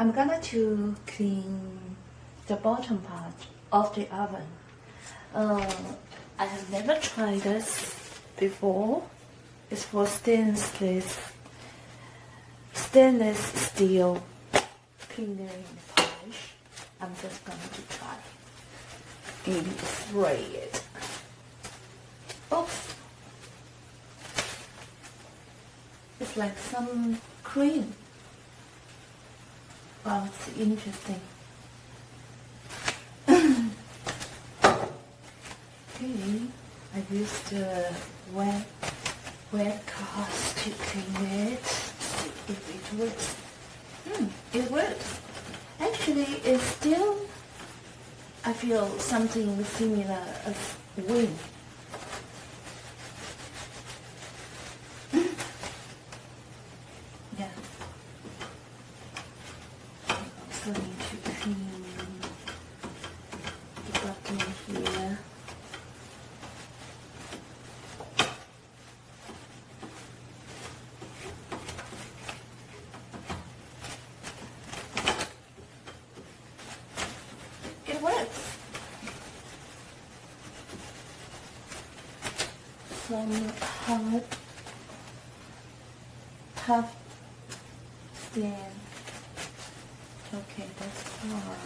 I'm gonna to clean the bottom part of the oven. I have never tried this before. It's for stainless steel cleaner and polish. I'm just going to try. Maybe spray it. Oops. It's like some cream. Wow, it's interesting. Okay, I used wet cloth to clean it. See if it works. It works. Actually, it's still, I feel something similar as wind. Yeah. I also need to clean the bottom here. It works. Some hard, tough skin. Okay, that's hard.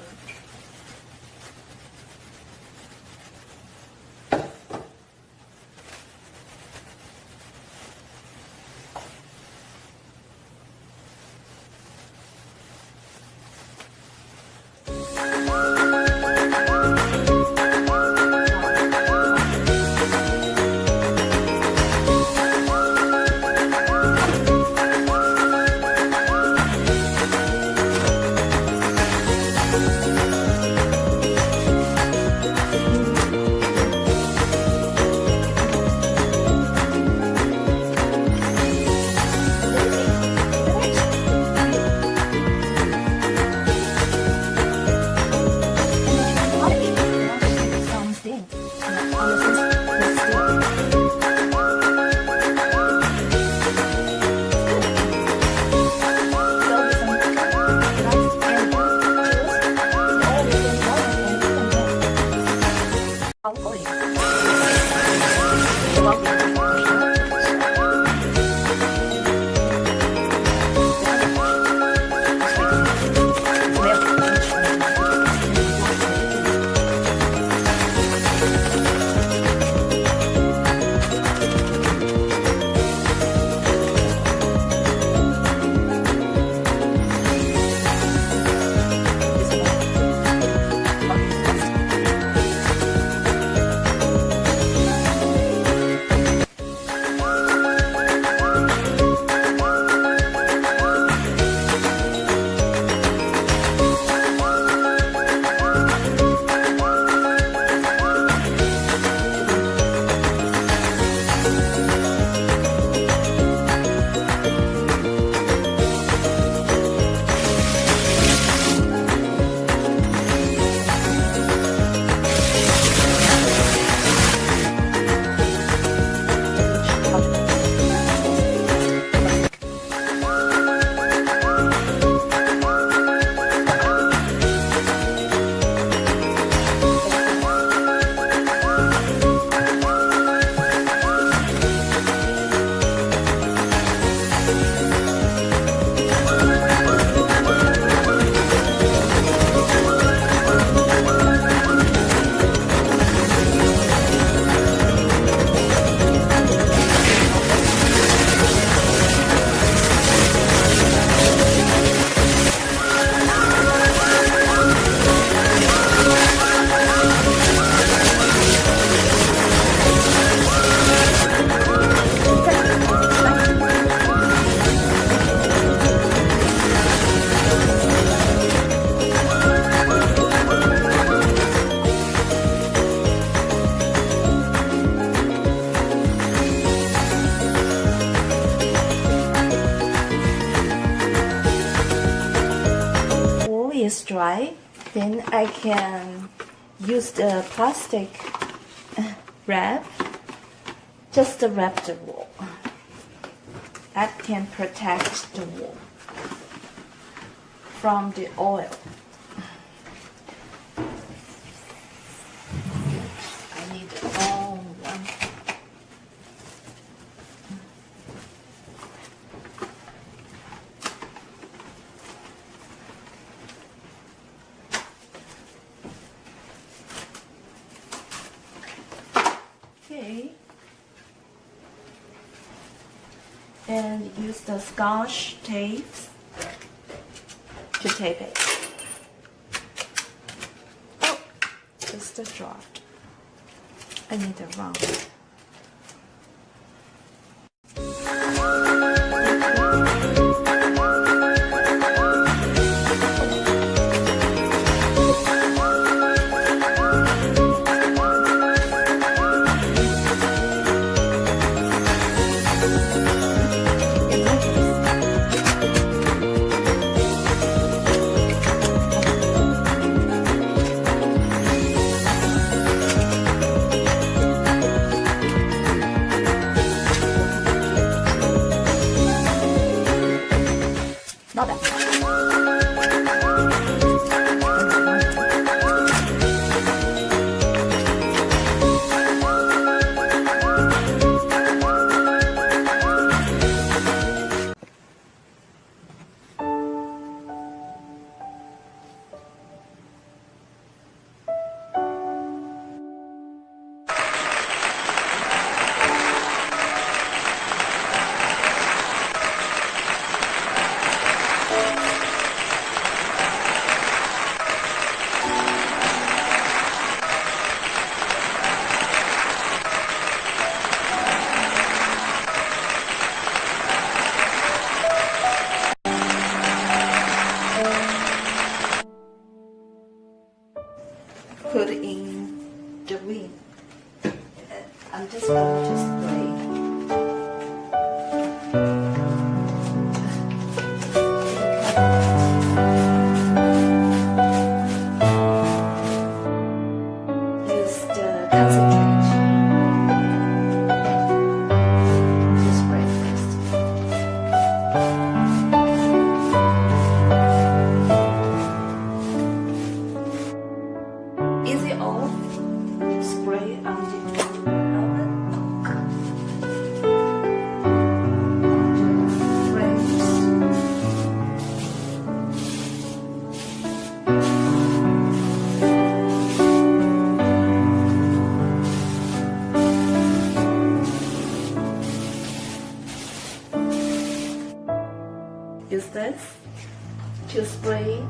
Is dry, then I can use the plastic wrap, just to wrap the wool. That can protect the wool from the oil. I need a long one. Okay. And use the Scotch tapes to tape it. Oh, just dropped. I need a round. Not bad. Put in the ring. I'm just going to spray. Use the concentrate to spray first. Easy off, spray on the oven. Use this to spray